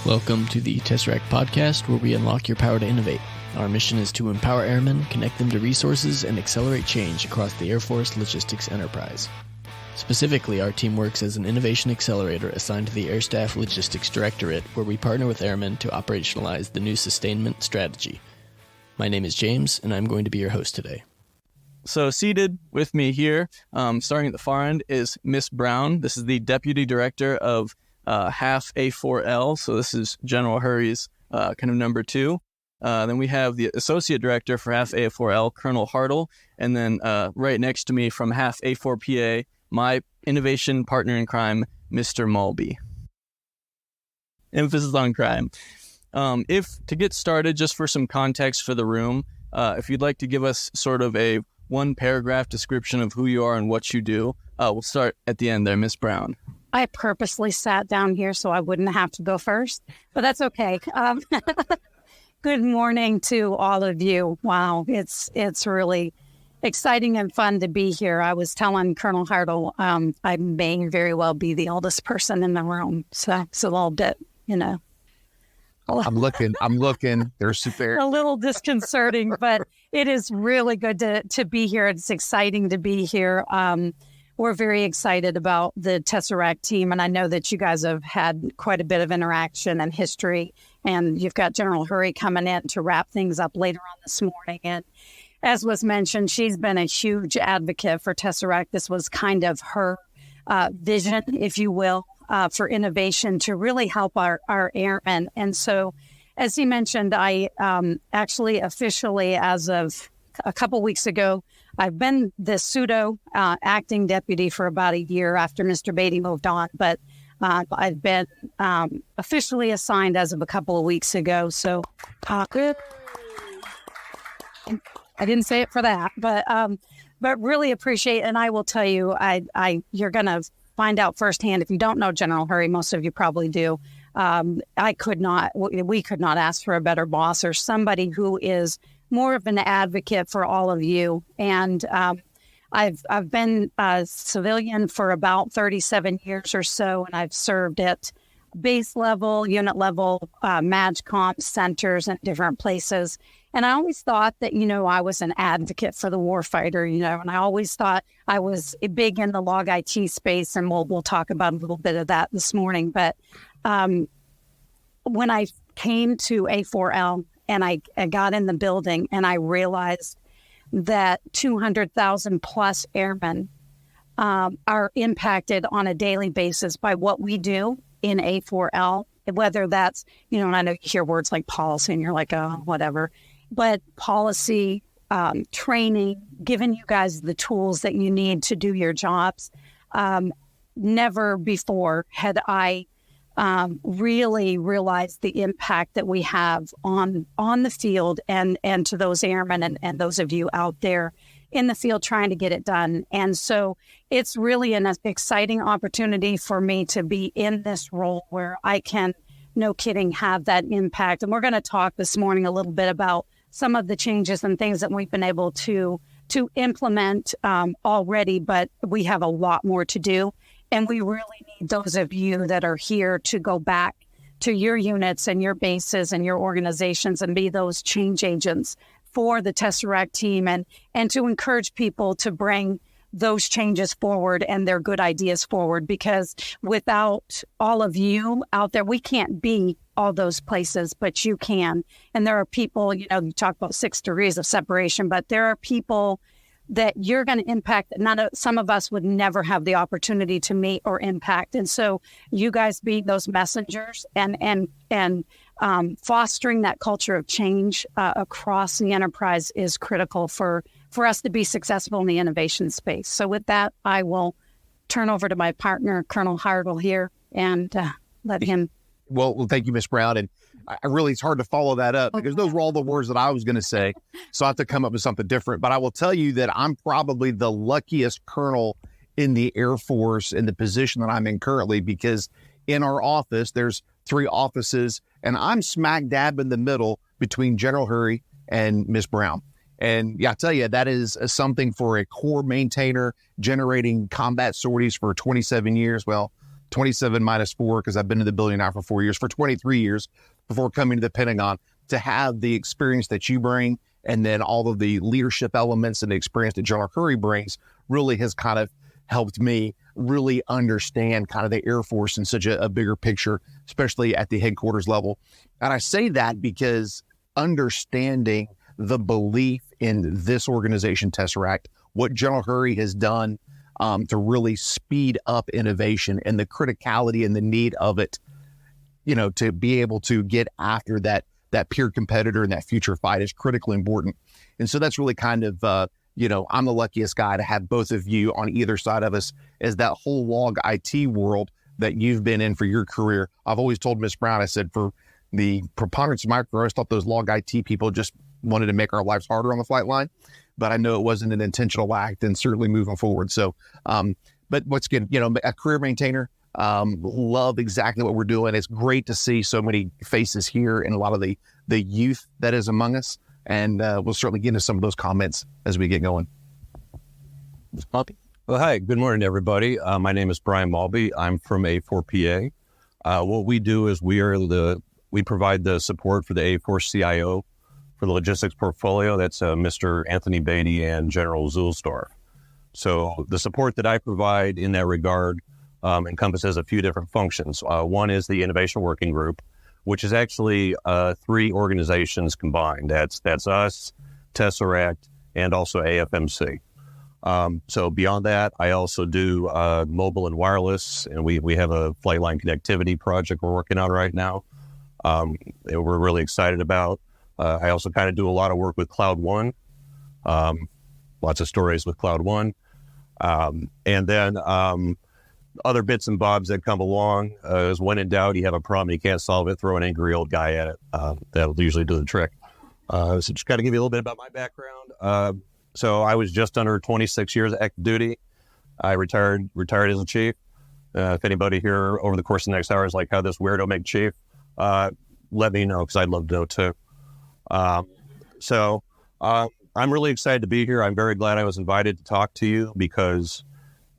Welcome to the Tesseract podcast, where we unlock your power to innovate. Our mission is to empower airmen, connect them to resources, and accelerate change across the Air Force logistics enterprise. Specifically, our team works as an innovation accelerator assigned to the Air Staff Logistics Directorate, where we partner with airmen to operationalize the new sustainment strategy. My name is James, and I'm going to be your host today. So seated with me here, starting at the far end, is Miss Brown. This is the Deputy Director of half A4L, so this is General Hurry's kind of number two. Then we have the Associate Director for half A4L, Colonel Hartle, and then right next to me from half A4PA, my innovation partner in crime, Mr. Malby. Emphasis on crime. If to get started, just for some context for the room, if you'd like to give us sort of a one-paragraph description of who you are and what you do, we'll start at the end there, Miss Brown. I purposely sat down here so I wouldn't have to go first, but that's okay. Good morning to all of you. Wow, it's really exciting and fun to be here. I was telling Colonel Hartle, I may very well be the oldest person in the room, so it's a little bit, I'm looking. There's a little disconcerting, but it is really good to be here. It's exciting to be here. We're very excited about the Tesseract team, and I know that you guys have had quite a bit of interaction and history, and you've got General Hurry coming in to wrap things up later on this morning. And as was mentioned, she's been a huge advocate for Tesseract. This was kind of her vision, if you will, for innovation to really help our airmen. And so, as he mentioned, I actually officially, as of a couple weeks ago, I've been the pseudo acting deputy for about a year after Mr. Beatty moved on, but I've been officially assigned as of a couple of weeks ago. So I didn't say it for that, but really appreciate. And I will tell you, you're going to find out firsthand. If you don't know General Hurry, most of you probably do. We could not ask for a better boss or somebody who is more of an advocate for all of you. And I've been a civilian for about 37 years or so, and I've served at base level, unit level, MAGCOM centers and different places. And I always thought that, I was an advocate for the warfighter, and I always thought I was big in the log IT space, and we'll talk about a little bit of that this morning. But when I came to A4L, and I got in the building and I realized that 200,000 plus airmen are impacted on a daily basis by what we do in A4L, whether that's, and I know you hear words like policy and you're like, oh, whatever, but policy, training, giving you guys the tools that you need to do your jobs. Never before had I really realize the impact that we have on the field and to those airmen and those of you out there in the field trying to get it done. And so it's really an exciting opportunity for me to be in this role where I can, no kidding, have that impact. And we're going to talk this morning a little bit about some of the changes and things that we've been able to implement already, but we have a lot more to do. And we really need those of you that are here to go back to your units and your bases and your organizations and be those change agents for the Tesseract team and to encourage people to bring those changes forward and their good ideas forward. Because without all of you out there, we can't be all those places, but you can. And there are people, you talk about 6 degrees of separation, but there are people that you're going to impact that some of us would never have the opportunity to meet or impact. And so you guys being those messengers and fostering that culture of change across the enterprise is critical for us to be successful in the innovation space. So with that, I will turn over to my partner, Colonel Hartle here, and let him. Well, thank you, Miss Brown. And it's hard to follow that up because those were all the words that I was going to say. So I have to come up with something different. But I will tell you that I'm probably the luckiest colonel in the Air Force in the position that I'm in currently, because in our office, there's 3 offices, and I'm smack dab in the middle between General Hurry and Miss Brown. And I tell you, that is something for a core maintainer generating combat sorties for 27 years. Well, 27 minus 4, because I've been in the building now for 4 years, for 23 years before coming to the Pentagon, to have the experience that you bring and then all of the leadership elements and the experience that General Curry brings really has kind of helped me really understand kind of the Air Force in such a bigger picture, especially at the headquarters level. And I say that because understanding the belief in this organization, Tesseract, what General Curry has done to really speed up innovation and the criticality and the need of it, to be able to get after that peer competitor and that future fight is critically important. And so that's really kind of, I'm the luckiest guy to have both of you on either side of us, as that whole log IT world that you've been in for your career. I've always told Ms. Brown, I said, for the preponderance of my career, I thought those log IT people just wanted to make our lives harder on the flight line, but I know it wasn't an intentional act, and certainly moving forward. So, but what's good, a career maintainer, love exactly what we're doing. It's great to see so many faces here and a lot of the youth that is among us. And we'll certainly get into some of those comments as we get going. Malby? Well, hi, good morning, everybody. My name is Brian Malby. I'm from A4PA. What we do is we provide the support for the A4 CIO for the logistics portfolio. That's Mr. Anthony Beatty and General Zulsdorf. So the support that I provide in that regard encompasses a few different functions. One is the Innovation Working Group, which is actually 3 organizations combined. That's us, Tesseract, and also AFMC. So beyond that, I also do mobile and wireless, and we have a flight line connectivity project we're working on right now. We're really excited about. I also kind of do a lot of work with Cloud One, lots of stories with Cloud One. And then other bits and bobs that come along is when in doubt, you have a problem, you can't solve it, throw an angry old guy at it. That'll usually do the trick. So just kind of give you a little bit about my background. So I was just under 26 years active duty. I retired as a chief. If anybody here over the course of the next hour is like, how this weirdo make chief, let me know, because I'd love to know too. So I'm really excited to be here. I'm very glad I was invited to talk to you because,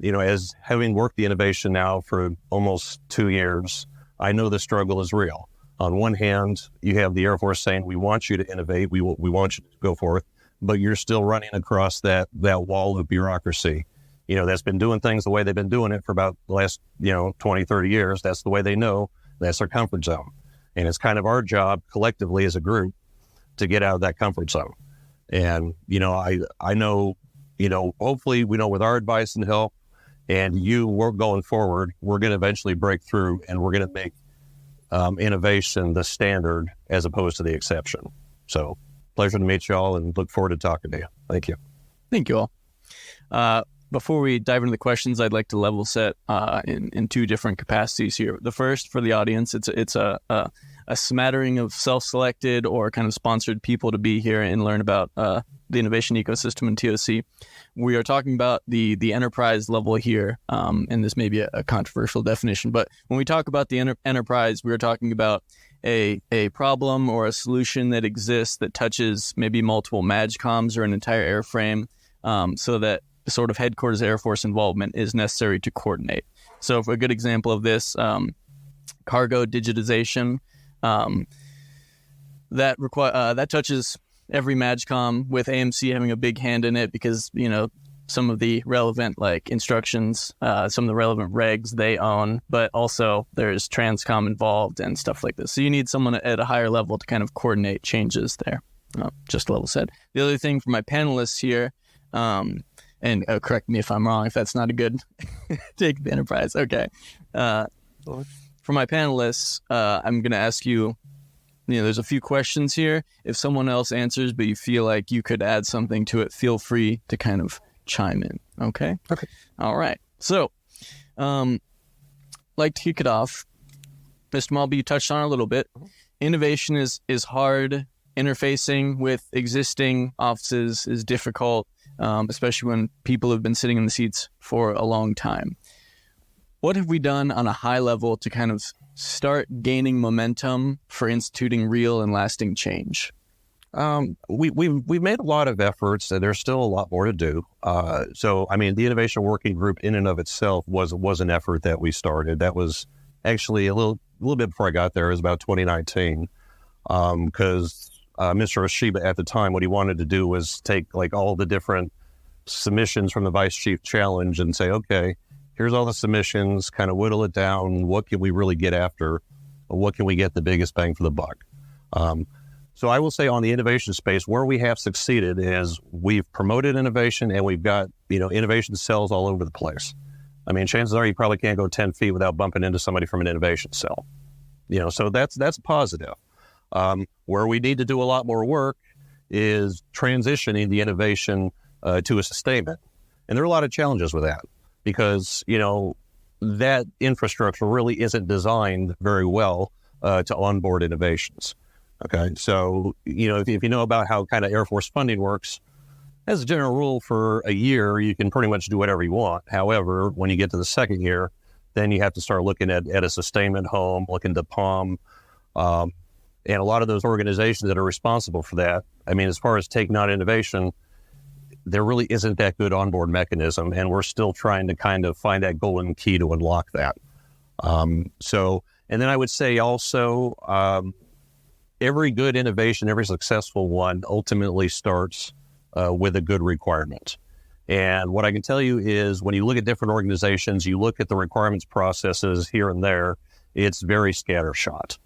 as having worked the innovation now for almost 2 years, I know the struggle is real. On one hand, you have the Air Force saying, we want you to innovate, we want you to go forth, but you're still running across that wall of bureaucracy. That's been doing things the way they've been doing it for about the last, 20, 30 years. That's the way they know. That's their comfort zone. And it's kind of our job collectively as a group to get out of that comfort zone. And, I know, hopefully, with our advice and help and we're going forward, we're going to eventually break through and we're going to make innovation the standard as opposed to the exception. So pleasure to meet you all and look forward to talking to you. Thank you. Thank you all. Before we dive into the questions, I'd like to level set in 2 different capacities here. The first, for the audience, it's a smattering of self-selected or kind of sponsored people to be here and learn about the innovation ecosystem in TOC. We are talking about the enterprise level here, and this may be a controversial definition, but when we talk about the enterprise, we are talking about a problem or a solution that exists that touches maybe multiple MAGCOMs or an entire airframe, so that sort of headquarters Air Force involvement is necessary to coordinate. So for a good example of this, cargo digitization, that touches every MAGCOM, with AMC having a big hand in it because, some of the relevant instructions, some of the relevant regs they own, but also there's Transcom involved and stuff like this. So you need someone at a higher level to kind of coordinate changes there. Just level set. The other thing for my panelists here, and correct me if I'm wrong, if that's not a good take of the enterprise. Okay. For my panelists, I'm going to ask you, there's a few questions here. If someone else answers, but you feel like you could add something to it, feel free to kind of chime in. Okay? Okay. All right. So, like to kick it off, Mr. Malby, you touched on it a little bit. Innovation is hard. Interfacing with existing offices is difficult, especially when people have been sitting in the seats for a long time. What have we done on a high level to kind of start gaining momentum for instituting real and lasting change? We've made a lot of efforts, and there's still a lot more to do. So, I mean, the Innovation Working Group in and of itself was an effort that we started. That was actually a little bit before I got there. It was about 2019, because Mr. Oshiba at the time, what he wanted to do was take like all the different submissions from the Vice Chief Challenge and say, okay, here's all the submissions, kind of whittle it down. What can we really get after? What can we get the biggest bang for the buck? So I will say on the innovation space, where we have succeeded is we've promoted innovation, and we've got, innovation cells all over the place. I mean, chances are you probably can't go 10 feet without bumping into somebody from an innovation cell. So that's positive. Where we need to do a lot more work is transitioning the innovation to a sustainment. And there are a lot of challenges with that because, that infrastructure really isn't designed very well to onboard innovations. Okay, so, if you know about how kind of Air Force funding works, as a general rule, for a year, you can pretty much do whatever you want. However, when you get to the second year, then you have to start looking at a sustainment home, looking to POM, and a lot of those organizations that are responsible for that, I mean, as far as taking on innovation, there really isn't that good onboard mechanism, and we're still trying to kind of find that golden key to unlock that. And then I would say also, every good innovation, every successful one ultimately starts with a good requirement. And what I can tell you is when you look at different organizations, you look at the requirements processes here and there, it's very scattershot.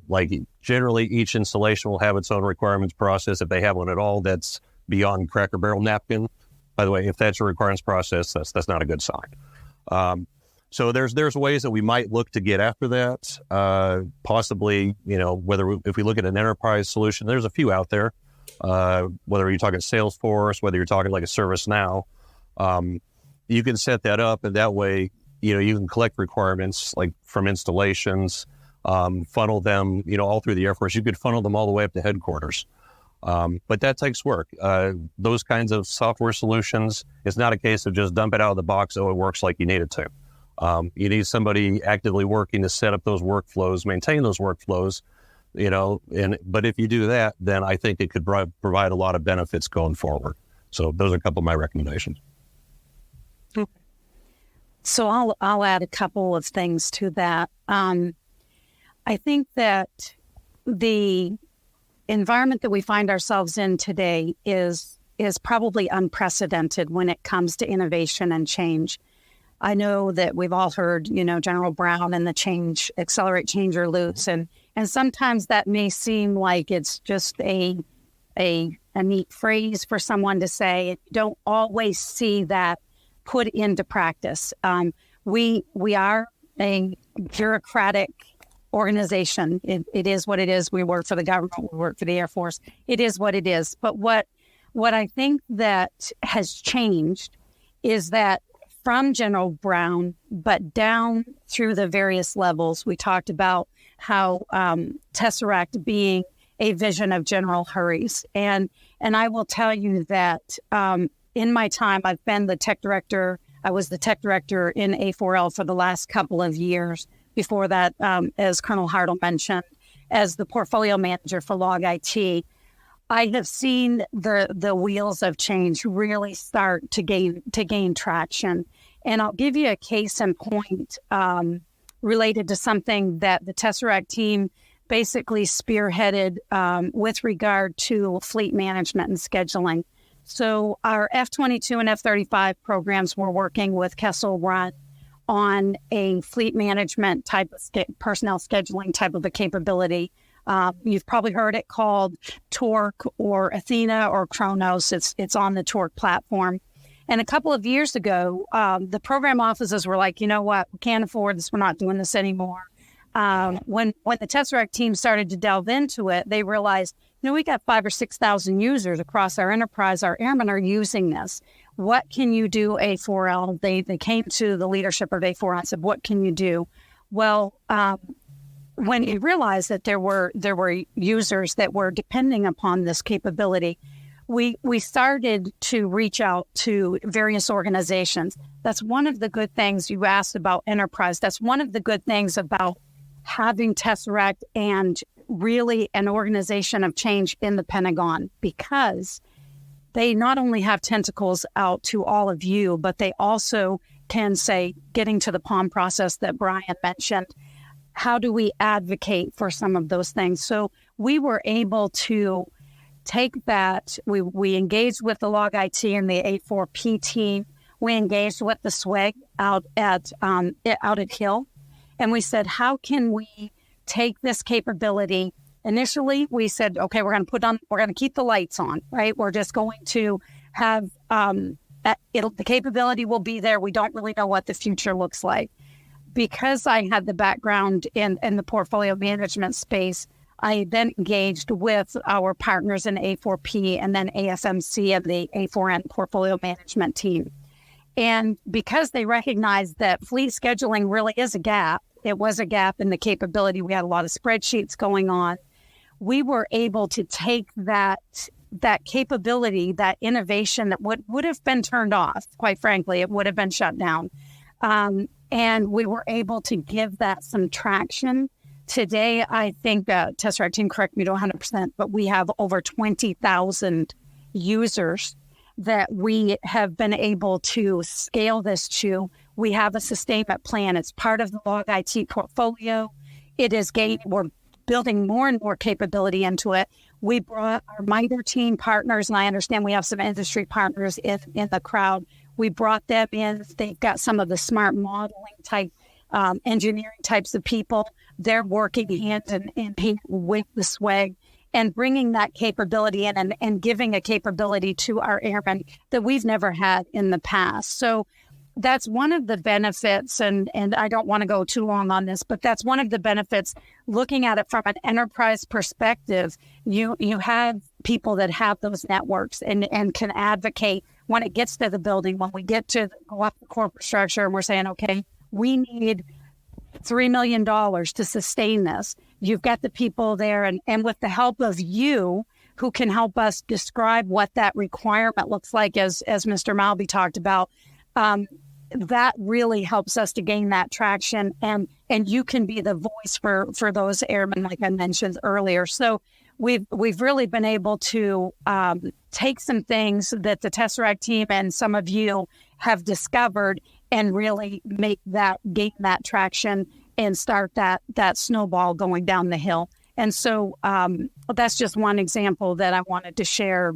Like generally each installation will have its own requirements process. If they have one at all, that's beyond Cracker Barrel napkin. By the way, if that's your requirements process, that's not a good sign. So there's ways that we might look to get after that. Possibly, if we look at an enterprise solution, there's a few out there. Whether you're talking Salesforce, whether you're talking like a ServiceNow, you can set that up, and that way, you can collect requirements like from installations, funnel them, all through the Air Force. You could funnel them all the way up to headquarters. But that takes work. Those kinds of software solutions, it's not a case of just dump it out of the box, it works like you need it to. You need somebody actively working to set up those workflows, maintain those workflows, but if you do that, then I think it could provide a lot of benefits going forward. So those are a couple of my recommendations. Okay. So I'll add a couple of things to that. I think that the environment that we find ourselves in today is probably unprecedented when it comes to innovation and change. I know that we've all heard, General Brown and the accelerate, change, or lose. And sometimes that may seem like it's just a neat phrase for someone to say. You don't always see that put into practice. We are a bureaucratic organization. It is what it is. We work for the government. We work for the Air Force. It is what it is. But what I think that has changed is that from General Brown, but down through the various levels, we talked about how Tesseract being a vision of General Hurry's. And I will tell you that in my time, I've been the tech director. I was the tech director in A4L for the last couple of years. Before that, as Colonel Hartle mentioned, as the portfolio manager for Log IT. I have seen the wheels of change really start to gain traction. And I'll give you a case in point related to something that the Tesseract team basically spearheaded with regard to fleet management and scheduling. So our F-22 and F-35 programs were working with Kessel Run on a fleet management type of personnel scheduling type of a capability. You've probably heard it called Torque or Athena or Kronos. It's on the Torque platform. And a couple of years ago, the program offices were like, you know what, we can't afford this. We're not doing this anymore. When the Tesseract team started to delve into it, they realized, we got 5,000 or 6,000 users across our enterprise. Our airmen are using this. What can you do, A4L? They came to the leadership of A4L and said, what can you do? Well, when we realized that there were users that were depending upon this capability, we started to reach out to various organizations. That's one of the good things you asked about enterprise. That's one of the good things about having Tesseract and really an organization of change in the Pentagon, because they not only have tentacles out to all of you, but they also can say, getting to the POM process that Brian mentioned, how do we advocate for some of those things? So we were able to take that. We engaged with the Log IT and the A4P team. We engaged with the SWAG out at Hill. And we said, how can we take this capability? Initially, we said, okay, we're going to keep the lights on, right? We're just going to have, the capability will be there. We don't really know what the future looks like. Because I had the background in the portfolio management space, I then engaged with our partners in A4P and then ASMC and the A4N portfolio management team. And because they recognized that fleet scheduling really is a gap, it was a gap in the capability. We had a lot of spreadsheets going on. We were able to take that capability, that innovation that would have been turned off, quite frankly, it would have been shut down. And we were able to give that some traction. Today, I think Tesseract team, correct me to 100%, but we have over 20,000 users that we have been able to scale this to. We have a sustainment plan. It's part of the Log IT portfolio. It is we're building more and more capability into it. We brought our MITRE team partners, and I understand we have some industry partners in the crowd. We brought them in. They've got some of the smart modeling type, engineering types of people. They're working hand in hand with the SWAG and bringing that capability in and giving a capability to our airmen that we've never had in the past. So that's one of the benefits, and I don't want to go too long on this, but that's one of the benefits. Looking at it from an enterprise perspective, you have people that have those networks and can advocate when it gets to the building, when we get to go up the corporate structure and we're saying, okay, we need $3 million to sustain this. You've got the people there, and with the help of you, who can help us describe what that requirement looks like, as Mr. Malby talked about, that really helps us to gain that traction, and you can be the voice for those airmen, like I mentioned earlier. So we've really been able to take some things that the Tesseract team and some of you have discovered and really gain that traction and start that snowball going down the hill. And so that's just one example that I wanted to share.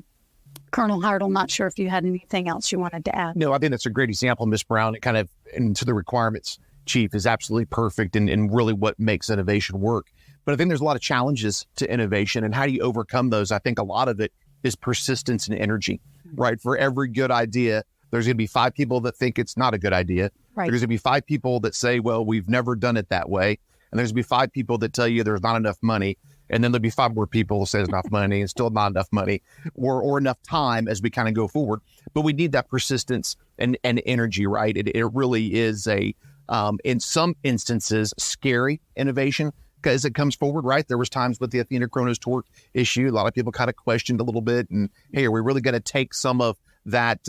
Colonel Hartle, not sure if you had anything else you wanted to add. No, I think that's a great example, Ms. Brown. It kind of, into the requirements, Chief, is absolutely perfect and really what makes innovation work. But I think there's a lot of challenges to innovation, and how do you overcome those? I think a lot of it is persistence and energy, right? For every good idea, there's going to be 5 people that think it's not a good idea. Right. There's going to be 5 people that say, well, we've never done it that way. And there's going to be 5 people that tell you there's not enough money. And then there'll be 5 more people who say there's enough money and still not enough money or enough time as we kind of go forward. But we need that persistence and energy, right? It really is in some instances, scary innovation as it comes forward, right? There was times with the Athena Kronos torque issue, a lot of people kind of questioned a little bit, and hey, are we really going to take some of that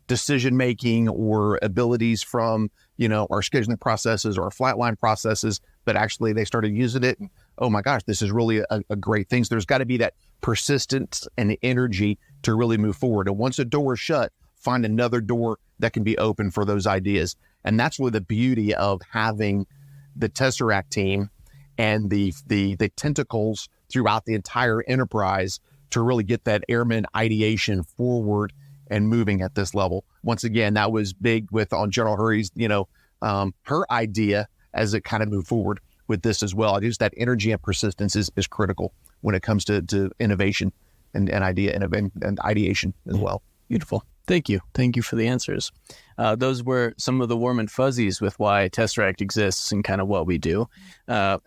decision-making or abilities from, our scheduling processes or our flatline processes, but actually they started using it, and oh my gosh, this is really a great thing. So there's got to be that persistence and the energy to really move forward. And once a door is shut, find another door that can be open for those ideas. And that's really the beauty of having the Tesseract team and the tentacles throughout the entire enterprise to really get that airman ideation forward and moving at this level. Once again, that was big on General Hurry's, her idea as it kind of moved forward with this as well. Just that energy and persistence is critical when it comes to innovation and ideation as well. Beautiful. Thank you. Thank you for the answers. Those were some of the warm and fuzzies with why Tesseract exists and kind of what we do. But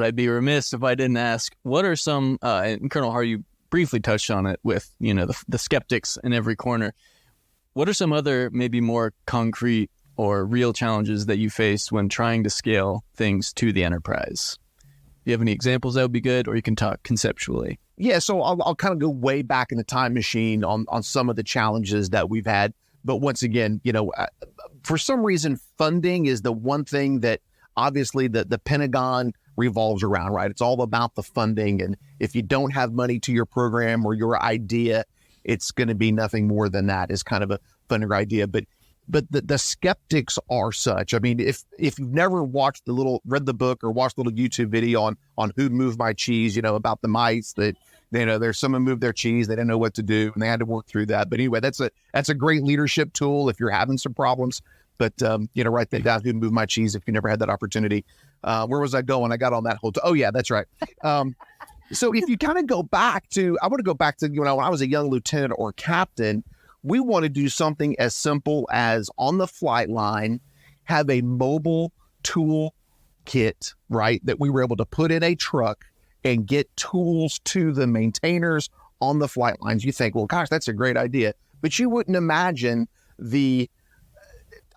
I'd be remiss if I didn't ask, what are some, and Colonel Hartle, you briefly touched on it with, the skeptics in every corner. What are some other maybe more concrete or real challenges that you faced when trying to scale things to the enterprise? Do you have any examples? That would be good, or you can talk conceptually. Yeah, so I'll kind of go way back in the time machine on some of the challenges that we've had. But once again, for some reason, funding is the one thing that obviously the Pentagon revolves around, right? It's all about the funding. And if you don't have money to your program or your idea, it's going to be nothing more than that. Is kind of a funnier idea. But the skeptics are such. I mean, if you've never read the book or watched a little YouTube video on Who Moved My Cheese, about the mice that, there's someone moved their cheese, they didn't know what to do, and they had to work through that. But anyway, that's a great leadership tool if you're having some problems. But, write that down, Who Moved My Cheese, if you never had that opportunity. Where was I going? I got on that whole, oh yeah, that's right. So if you kind of go back to, I want to go back to, when I was a young lieutenant or captain, we want to do something as simple as on the flight line, have a mobile tool kit, right, that we were able to put in a truck and get tools to the maintainers on the flight lines. You think, well, gosh, that's a great idea. But you wouldn't imagine the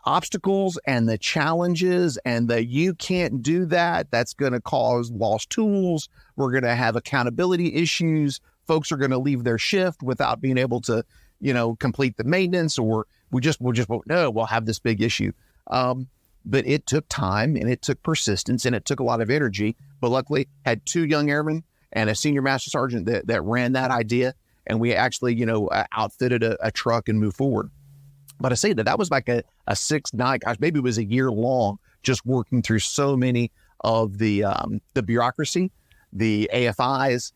obstacles and the challenges and you can't do that. That's going to cause lost tools. We're going to have accountability issues. Folks are going to leave their shift without being able to complete the maintenance, or we just won't know. We'll have this big issue. But it took time and it took persistence and it took a lot of energy. But luckily, had 2 young airmen and a senior master sergeant that ran that idea, and we actually outfitted a truck and moved forward. But I say that was like a 6-9, gosh, maybe it was a year long, just working through so many of the bureaucracy, the AFIs,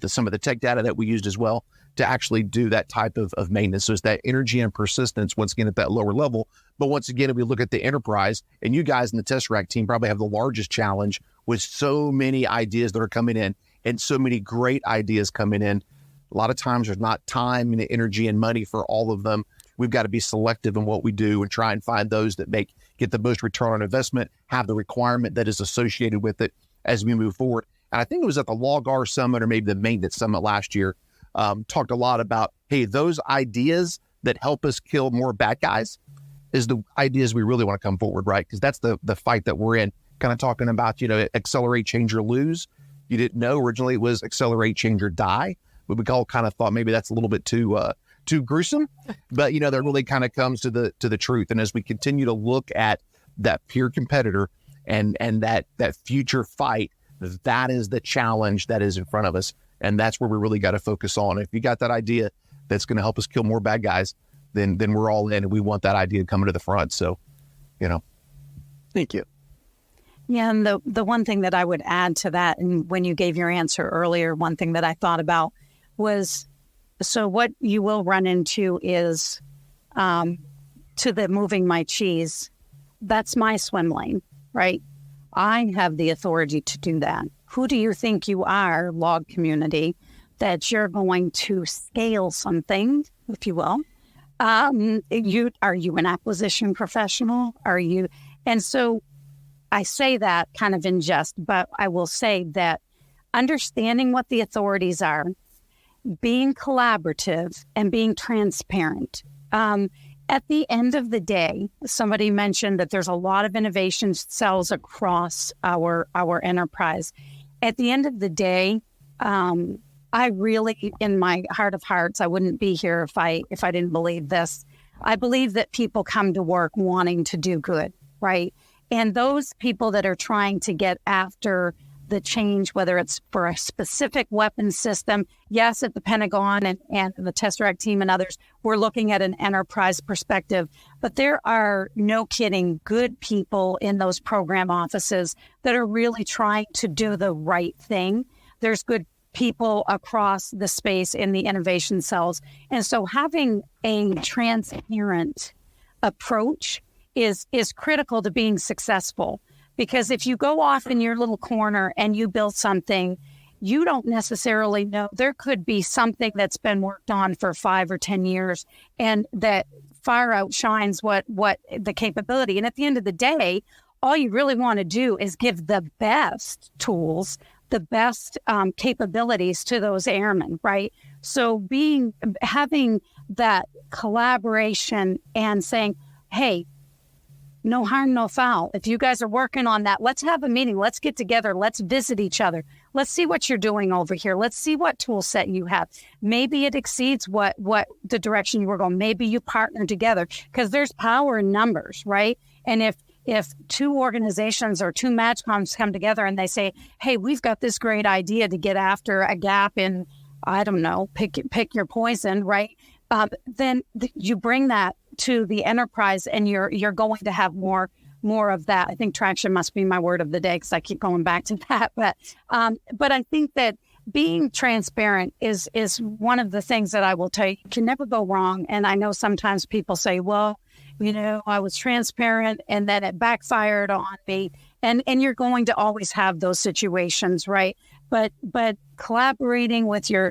some of the tech data that we used as well, to actually do that type of maintenance. So it's that energy and persistence, once again, at that lower level. But once again, if we look at the enterprise, and you guys in the Tesseract team probably have the largest challenge with so many ideas that are coming in and so many great ideas coming in. A lot of times there's not time and energy and money for all of them. We've got to be selective in what we do and try and find those that get the most return on investment, have the requirement that is associated with it as we move forward. And I think it was at the LOGAR Summit or maybe the Maintenance Summit last year, talked a lot about, hey, those ideas that help us kill more bad guys is the ideas we really want to come forward, right? Because that's the fight that we're in. Kind of talking about, accelerate, change, or lose. You didn't know originally it was accelerate, change, or die. But we all kind of thought maybe that's a little bit too gruesome. But, that really kind of comes to the truth. And as we continue to look at that peer competitor and that future fight, that is the challenge that is in front of us. And that's where we really got to focus on. If you got that idea that's going to help us kill more bad guys, then we're all in, and we want that idea coming to the front. So, Thank you. Yeah, and the one thing that I would add to that, and when you gave your answer earlier, one thing that I thought about was, so what you will run into is to the moving my cheese, that's my swim lane, right? I have the authority to do that. Who do you think you are, log community, that you're going to scale something, if you will? Are you an acquisition professional? And so I say that kind of in jest, but I will say that understanding what the authorities are, being collaborative, and being transparent. At the end of the day, somebody mentioned that there's a lot of innovation cells across our enterprise. At the end of the day, I really, in my heart of hearts, I wouldn't be here if I didn't believe this. I believe that people come to work wanting to do good, right? And those people that are trying to get after the change, whether it's for a specific weapon system, yes, at the Pentagon and the Tesseract team and others, we're looking at an enterprise perspective. But there are, no kidding, good people in those program offices that are really trying to do the right thing. There's good people across the space in the innovation cells. And so having a transparent approach is critical to being successful. Because if you go off in your little corner and you build something, you don't necessarily know. There could be something that's been worked on for 5 or 10 years and that far outshines what the capability. And at the end of the day, all you really want to do is give the best tools, the best capabilities to those airmen, right? So having that collaboration and saying, hey, no harm, no foul. If you guys are working on that, let's have a meeting. Let's get together. Let's visit each other. Let's see what you're doing over here. Let's see what tool set you have. Maybe it exceeds what the direction you were going. Maybe you partner together because there's power in numbers, right? And if two organizations or two MAGCOMs come together and they say, hey, we've got this great idea to get after a gap in, I don't know, pick your poison, right? Then you bring that to the enterprise, and you're going to have more of that. I think traction must be my word of the day because I keep going back to that. But I think that being transparent is one of the things that I will tell you can never go wrong. And I know sometimes people say, well, I was transparent and then it backfired on me. And you're going to always have those situations, right? But collaborating with your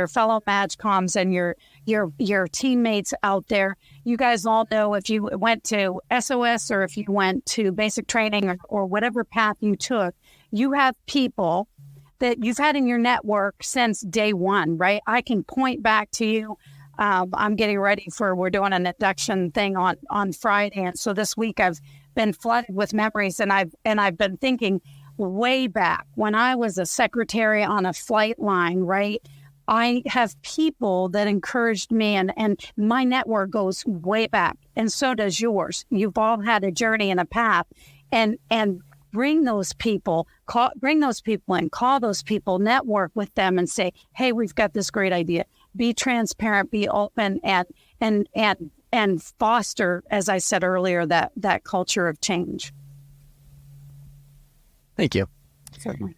fellow MAGCOMs and your teammates out there, you guys all know if you went to SOS or if you went to basic training or whatever path you took, you have people that you've had in your network since day one, right? I can point back to you. I'm getting ready we're doing an induction thing on Friday. And so this week I've been flooded with memories, and I've been thinking way back when I was a secretary on a flight line, right? I have people that encouraged me, and my network goes way back, and so does yours. You've all had a journey and a path, and bring those people in, call those people, network with them, and say, hey, we've got this great idea. Be transparent, be open, and foster, as I said earlier, that culture of change. Thank you. Certainly.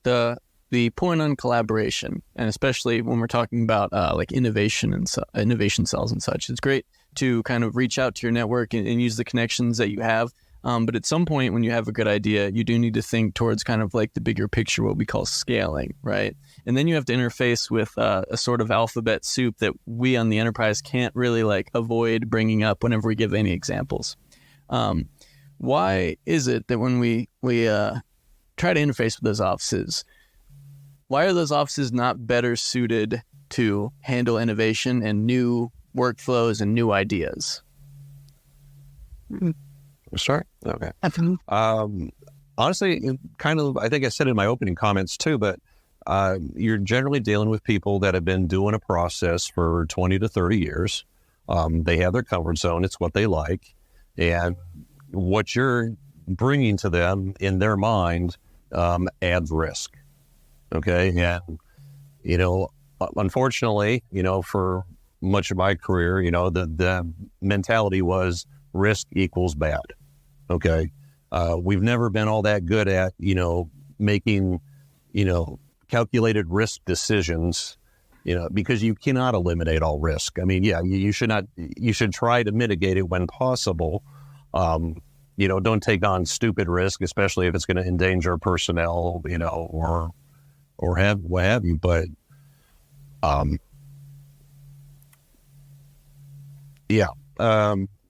The point on collaboration, and especially when we're talking about like innovation and innovation cells and such, it's great to kind of reach out to your network and use the connections that you have. But at some point when you have a good idea, you do need to think towards kind of like the bigger picture, what we call scaling, right? And then you have to interface with a sort of alphabet soup that we on the enterprise can't really like avoid bringing up whenever we give any examples. Why is it that when we try to interface with those offices, why are those offices not better suited to handle innovation and new workflows and new ideas? Start? Okay. Honestly, kind of, I think I said in my opening comments too, but you're generally dealing with people that have been doing a process for 20 to 30 years. They have their comfort zone. It's what they like. And what you're bringing to them in their mind adds risk. Okay. And, unfortunately, for much of my career, the mentality was risk equals bad. Okay. We've never been all that good at, making, calculated risk decisions, because you cannot eliminate all risk. I mean, yeah, you should try to mitigate it when possible. Don't take on stupid risk, especially if it's going to endanger personnel, or have what have you. But,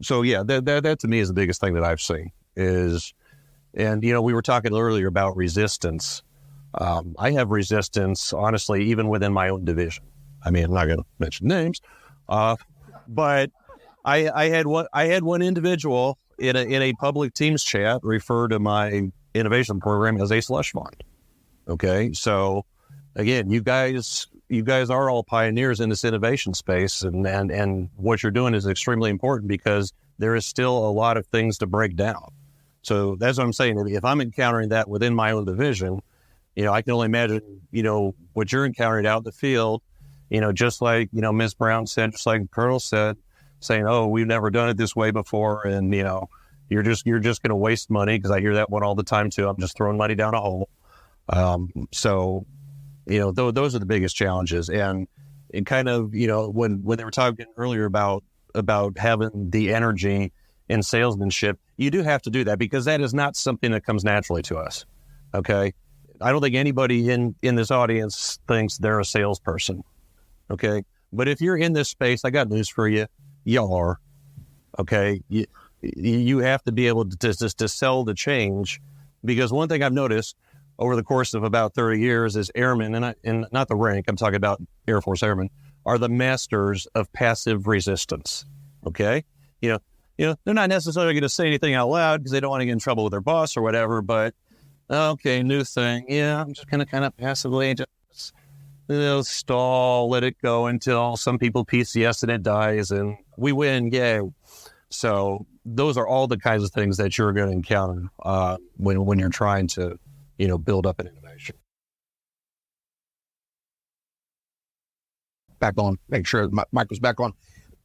so yeah, that to me is the biggest thing that I've seen is, and, we were talking earlier about resistance. I have resistance, honestly, even within my own division. I mean, I'm not going to mention names, but I had one individual in a public Teams chat refer to my innovation program as a slush fund. Okay. So again, you guys are all pioneers in this innovation space, and what you're doing is extremely important because there is still a lot of things to break down. So that's what I'm saying. If I'm encountering that within my own division, I can only imagine, what you're encountering out in the field, just like, Ms. Brown said, just like Colonel said, saying, oh, we've never done it this way before. And, you're just going to waste money, because I hear that one all the time too. I'm just throwing money down a hole. So, those are the biggest challenges. And kind of, when they were talking earlier about having the energy and salesmanship, you do have to do that, because that is not something that comes naturally to us. Okay. I don't think anybody in this audience thinks they're a salesperson. Okay. But if you're in this space, I got news for you. You are. Okay. You have to be able to sell the change, because one thing I've noticed over the course of about 30 years is airmen, and not the rank, I'm talking about Air Force airmen, are the masters of passive resistance. Okay. They're not necessarily going to say anything out loud because they don't want to get in trouble with their boss or whatever, but okay, new thing. Yeah, I'm just going to kind of passively just stall, let it go until some people PCS and it dies and we win. Yay. So those are all the kinds of things that you're going to encounter when you're trying to, build up an innovation. Back on, make sure my mic was back on.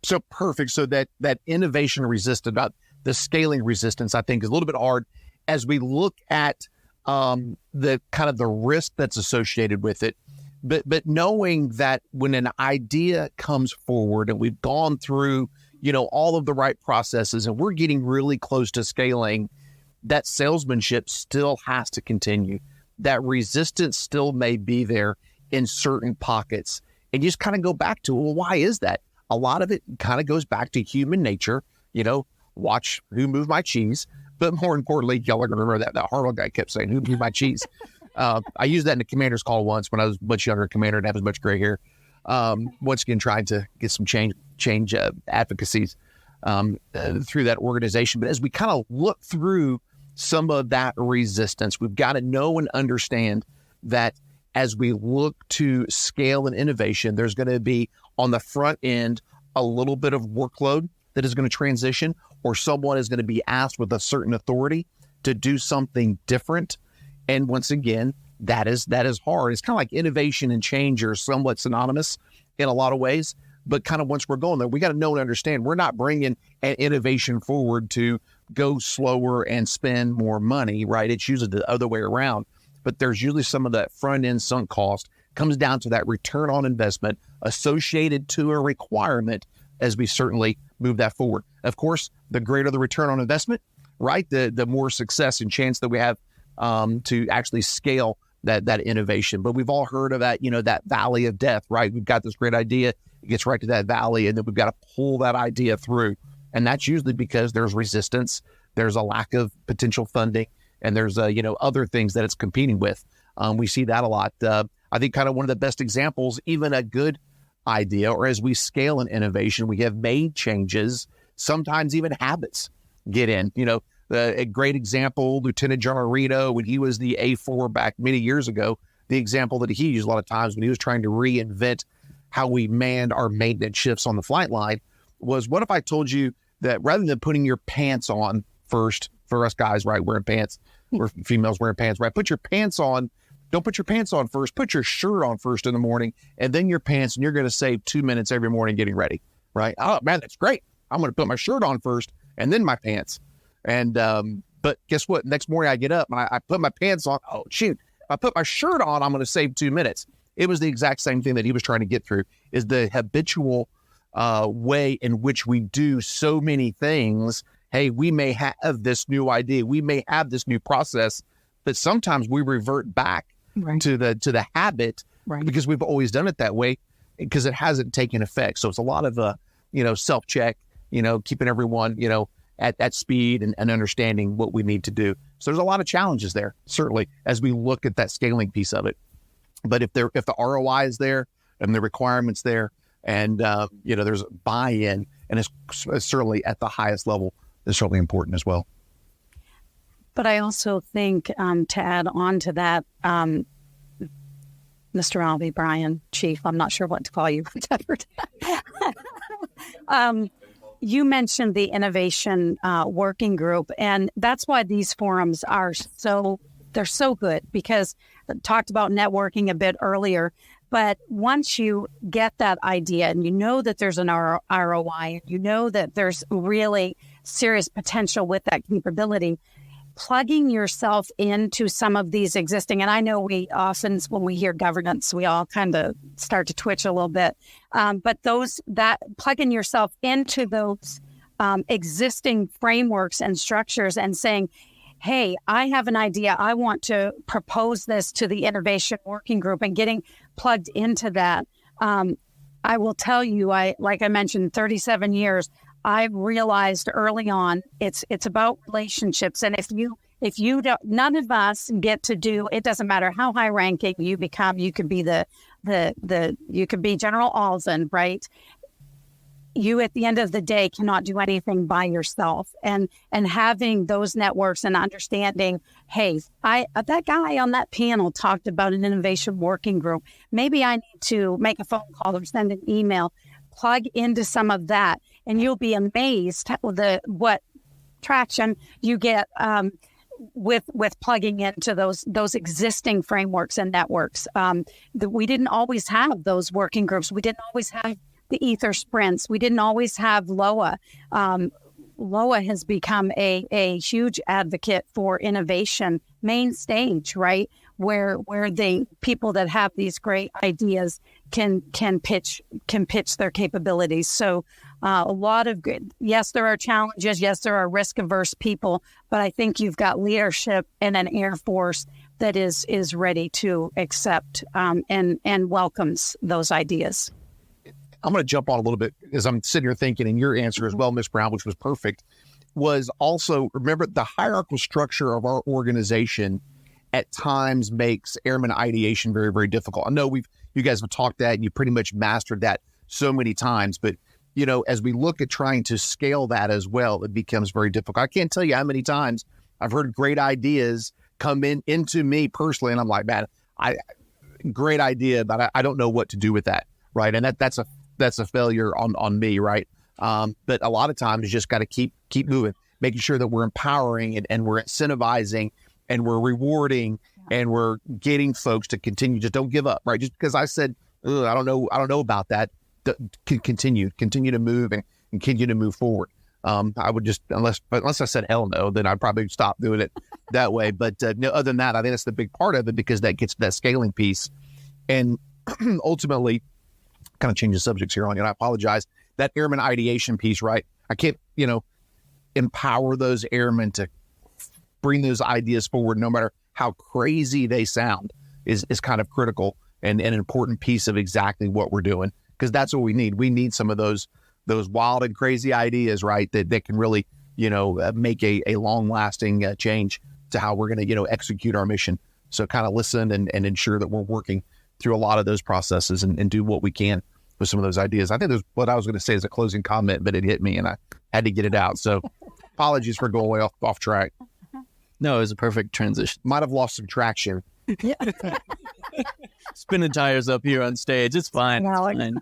So perfect. So that innovation resistance, the scaling resistance, I think is a little bit hard as we look at the kind of the risk that's associated with it. But knowing that when an idea comes forward and we've gone through, all of the right processes and we're getting really close to scaling, that salesmanship still has to continue. That resistance still may be there in certain pockets. And you just kind of go back to, well, why is that? A lot of it kind of goes back to human nature, watch who moved my cheese. But more importantly, y'all are going to remember that Hartle guy kept saying, who moved my cheese? I used that in the commander's call once when I was a much younger commander and have as much gray hair. Once again, trying to get some change advocacies through that organization. But as we kind of look through some of that resistance, we've got to know and understand that as we look to scale and innovation, there's going to be on the front end a little bit of workload that is going to transition, or someone is going to be asked with a certain authority to do something different. And once again, that is hard. It's kind of like innovation and change are somewhat synonymous in a lot of ways, but kind of once we're going there, we got to know and understand we're not bringing an innovation forward to go slower and spend more money, right? It's usually the other way around, but there's usually some of that front end sunk cost comes down to that return on investment associated to a requirement as we certainly move that forward. Of course, the greater the return on investment, right? The more success and chance that we have to actually scale that innovation. But we've all heard of that, that valley of death, right? We've got this great idea, it gets right to that valley, and then we've got to pull that idea through. And that's usually because there's resistance, there's a lack of potential funding, and there's other things that it's competing with. We see that a lot. I think kind of one of the best examples, even a good idea, or as we scale an innovation, we have made changes, sometimes even habits get in. A great example, Lieutenant General Reno, when he was the A4 back many years ago, the example that he used a lot of times when he was trying to reinvent how we manned our maintenance shifts on the flight line was, what if I told you that rather than putting your pants on first, for us guys, right, wearing pants, or females wearing pants, right, put your pants on, don't put your pants on first, put your shirt on first in the morning, and then your pants, and you're going to save 2 minutes every morning getting ready, right? Oh, man, that's great. I'm going to put my shirt on first and then my pants. And, but guess what? Next morning I get up and I put my pants on. Oh, shoot. If I put my shirt on, I'm going to save 2 minutes. It was the exact same thing that he was trying to get through, is the habitual way in which we do so many things. Hey, we may have this new idea. We may have this new process, but sometimes we revert back to the habit because we've always done it that way because it hasn't taken effect. So it's a lot of, self-check, keeping everyone, at speed and understanding what we need to do. So there's a lot of challenges there, certainly, as we look at that scaling piece of it. But if the ROI is there and the requirements there, and there's buy-in, and it's certainly at the highest level, is certainly important as well. But I also think to add on to that, Mr. Malby, Brian, Chief, I'm not sure what to call you. You mentioned the innovation working group, and that's why these forums are so good, because I talked about networking a bit earlier. But once you get that idea and you know that there's an ROI, you know that there's really serious potential with that capability, plugging yourself into some of these existing, and I know we often, when we hear governance, we all kind of start to twitch a little bit, but plugging yourself into those existing frameworks and structures and saying, hey, I have an idea. I want to propose this to the innovation working group, and getting plugged into that. I will tell you, like I mentioned, 37 years, I've realized early on, it's about relationships. And if you don't, none of us get to do, it doesn't matter how high ranking you become, you could be you could be General Alden, right? You, at the end of the day, cannot do anything by yourself. And having those networks and understanding, hey, that guy on that panel talked about an innovation working group. Maybe I need to make a phone call or send an email, plug into some of that. and you'll be amazed at what traction you get with plugging into those existing frameworks and networks. We didn't always have those working groups. We didn't always have the Ether sprints. We didn't always have LOA. LOA has become a huge advocate for innovation, main stage, right? Where the people that have these great ideas can pitch their capabilities. So a lot of good. Yes, there are challenges. Yes, there are risk-averse people, but I think you've got leadership and an Air Force that is ready to accept and welcomes those ideas. I'm going to jump on a little bit as I'm sitting here thinking, and your answer as well, Ms. Brown, which was perfect, was also, remember, the hierarchical structure of our organization at times makes airman ideation very, very difficult. I know you guys have talked that and you pretty much mastered that so many times, but as we look at trying to scale that as well, it becomes very difficult. I can't tell you how many times I've heard great ideas come into me personally, and I'm like, man, great idea, but I don't know what to do with that, right? And that's a failure on me, right? But a lot of times you just got to keep moving, making sure that we're empowering and we're incentivizing and we're rewarding and we're getting folks to continue. Just don't give up, right? Just because I said, I don't know about that, continue to move and continue to move forward. I would just, unless I said hell no, then I'd probably stop doing it that way. But other than that, I think that's the big part of it, because that gets to that scaling piece. And ultimately, kind of change the subjects here on you, and I apologize, that airman ideation piece, right? I can't, empower those airmen to bring those ideas forward, no matter how crazy they sound, is kind of critical and an important piece of exactly what we're doing, because that's what we need. We need some of those wild and crazy ideas, right? That can really, make a long-lasting change to how we're going to, execute our mission. So kind of listen and ensure that we're working through a lot of those processes and do what we can with some of those ideas. I think that's what I was going to say as a closing comment, but it hit me and I had to get it out. So apologies for going way off track. No, it was a perfect transition. Might have lost some traction. Yeah. Spinning tires up here on stage. It's fine. It's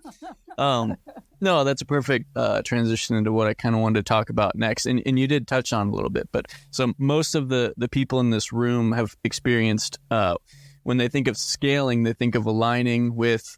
fine. No, that's a perfect transition into what I kind of wanted to talk about next. And you did touch on a little bit, but so most of the people in this room have experienced, when they think of scaling, they think of aligning with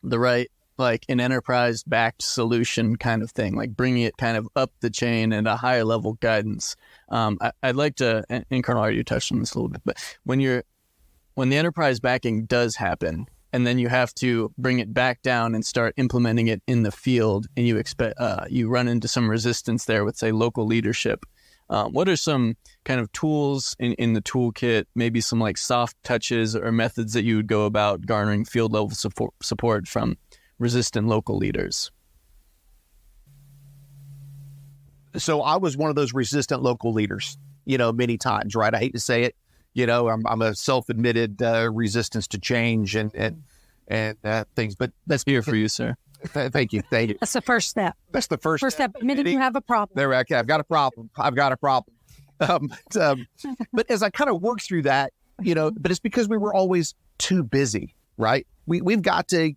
the right, like an enterprise-backed solution kind of thing, like bringing it kind of up the chain and a higher level guidance. I'd like to, and Colonel, already touched on this a little bit, but when the enterprise backing does happen, and then you have to bring it back down and start implementing it in the field, and you expect you run into some resistance there with, say, local leadership. What are some kind of tools in the toolkit, maybe some like soft touches or methods that you would go about garnering field level support from resistant local leaders? So I was one of those resistant local leaders, many times, right? I hate to say it. I'm a self-admitted resistance to change and things, but that's here for you, sir. Thank you. That's the first step. That's the first step. Admitting you have a problem. There, okay, I've got a problem. But as I kind of work through that, but it's because we were always too busy, right? We've got to,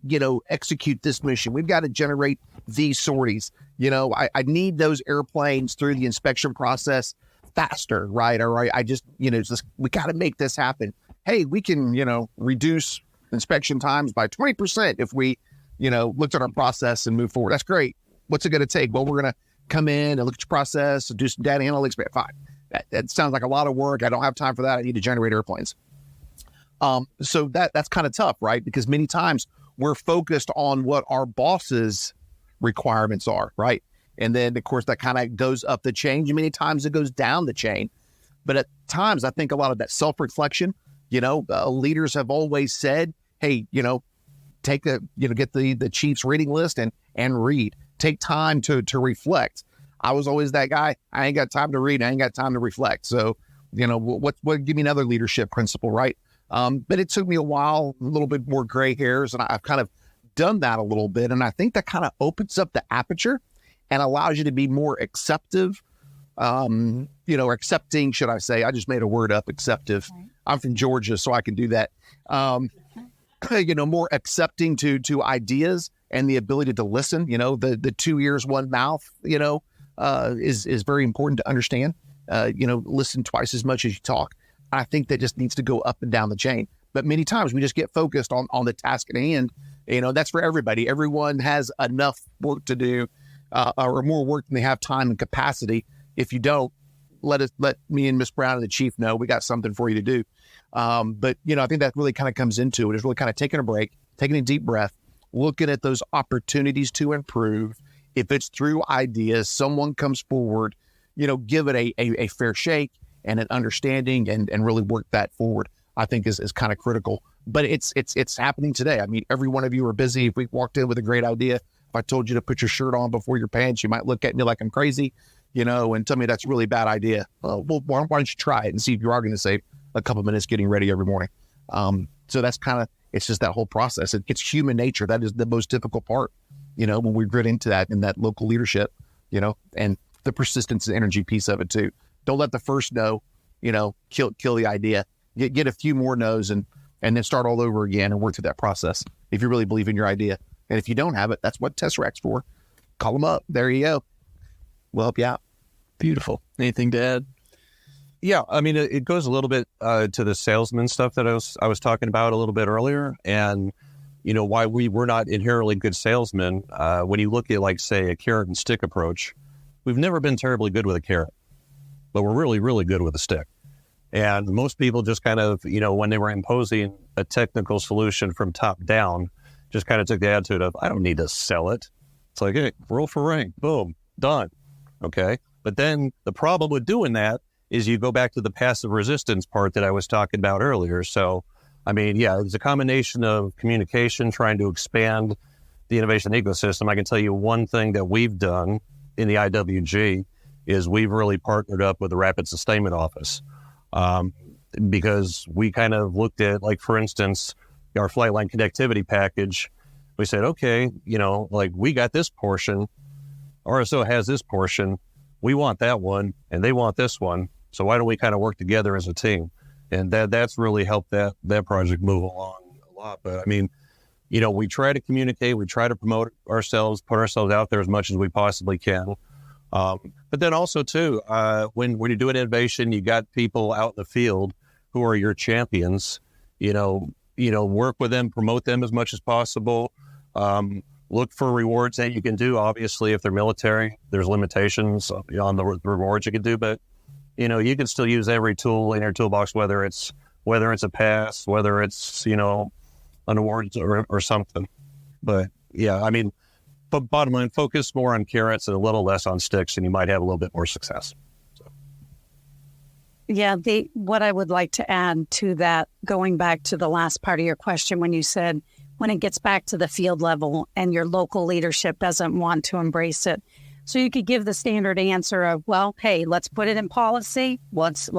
execute this mission. We've got to generate these sorties. I need those airplanes through the inspection process faster, right? All right. I just, we got to make this happen. Hey, we can, reduce inspection times by 20% if we, looked at our process and move forward. That's great. What's it going to take? Well, we're going to come in and look at your process and do some data analytics. Fine. That sounds like a lot of work. I don't have time for that. I need to generate airplanes. So that's kind of tough, right? Because many times we're focused on what our boss's requirements are, right? And then, of course, that kind of goes up the chain. Many times it goes down the chain. But at times, I think a lot of that self-reflection, leaders have always said, hey, take get the Chiefs reading list and read. Take time to reflect. I was always that guy. I ain't got time to read. I ain't got time to reflect. So, what give me another leadership principle, right? But it took me a while, a little bit more gray hairs, and I've kind of done that a little bit. And I think that kind of opens up the aperture and allows you to be more acceptive, or accepting, should I say. I just made a word up, acceptive. Right. I'm from Georgia, so I can do that. More accepting to ideas and the ability to listen. The 2 ears, 1 mouth, is very important to understand. Listen twice as much as you talk. I think that just needs to go up and down the chain. But many times we just get focused on the task at hand. That's for everybody. Everyone has enough work to do, or more work than they have time and capacity. If you don't, let me and Miss Brown and the chief know we got something for you to do. But I think that really kind of comes into it, is really kind of taking a break, taking a deep breath, looking at those opportunities to improve. If it's through ideas, someone comes forward, give it a fair shake and an understanding, and really work that forward, I think is kind of critical. But it's happening today. I mean, every one of you are busy. If we walked in with a great idea, if I told you to put your shirt on before your pants, you might look at me like I'm crazy, and tell me that's a really bad idea. Well, why don't you try it and see if you are going to save a couple minutes getting ready every morning. So that's it's just that whole process. It's human nature. That is the most difficult part, when we grit into that in that local leadership, and the persistence and energy piece of it too. Don't let the first no, kill the idea. Get a few more no's and then start all over again and work through that process if you really believe in your idea. And if you don't have it, that's what Tesseract's for. Call them up. There you go. We'll help you out. Beautiful. Anything to add? Yeah, I mean, it goes a little bit to the salesman stuff that I was talking about a little bit earlier, and why we're not inherently good salesmen. When you look at, like, say, a carrot and stick approach, we've never been terribly good with a carrot, but we're really, really good with a stick. And most people just kind of, when they were imposing a technical solution from top down, just kind of took the attitude of, I don't need to sell it. It's like, hey, roll for rank, boom, done. Okay. But then the problem with doing that is you go back to the passive resistance part that I was talking about earlier. So, I mean, yeah, it's a combination of communication, trying to expand the innovation ecosystem. I can tell you one thing that we've done in the IWG is we've really partnered up with the Rapid Sustainment Office, because we kind of looked at, like, for instance, our flight line connectivity package. We said, okay, we got this portion, RSO has this portion, we want that one, and they want this one. So why don't we kind of work together as a team? And that's really helped that project move along a lot. But I mean, we try to communicate, we try to promote ourselves, put ourselves out there as much as we possibly can. But then also too, when you're doing innovation, you got people out in the field who are your champions. Work with them, promote them as much as possible. Look for rewards that you can do. Obviously, if they're military, there's limitations on the rewards you can do, but you can still use every tool in your toolbox, whether it's a pass, whether it's an award or something. But yeah, I mean, but bottom line, focus more on carrots and a little less on sticks, and you might have a little bit more success. So. Yeah, what I would like to add to that, going back to the last part of your question, when you said when it gets back to the field level and your local leadership doesn't want to embrace it. So you could give the standard answer of, well, hey, let's put it in policy. Let's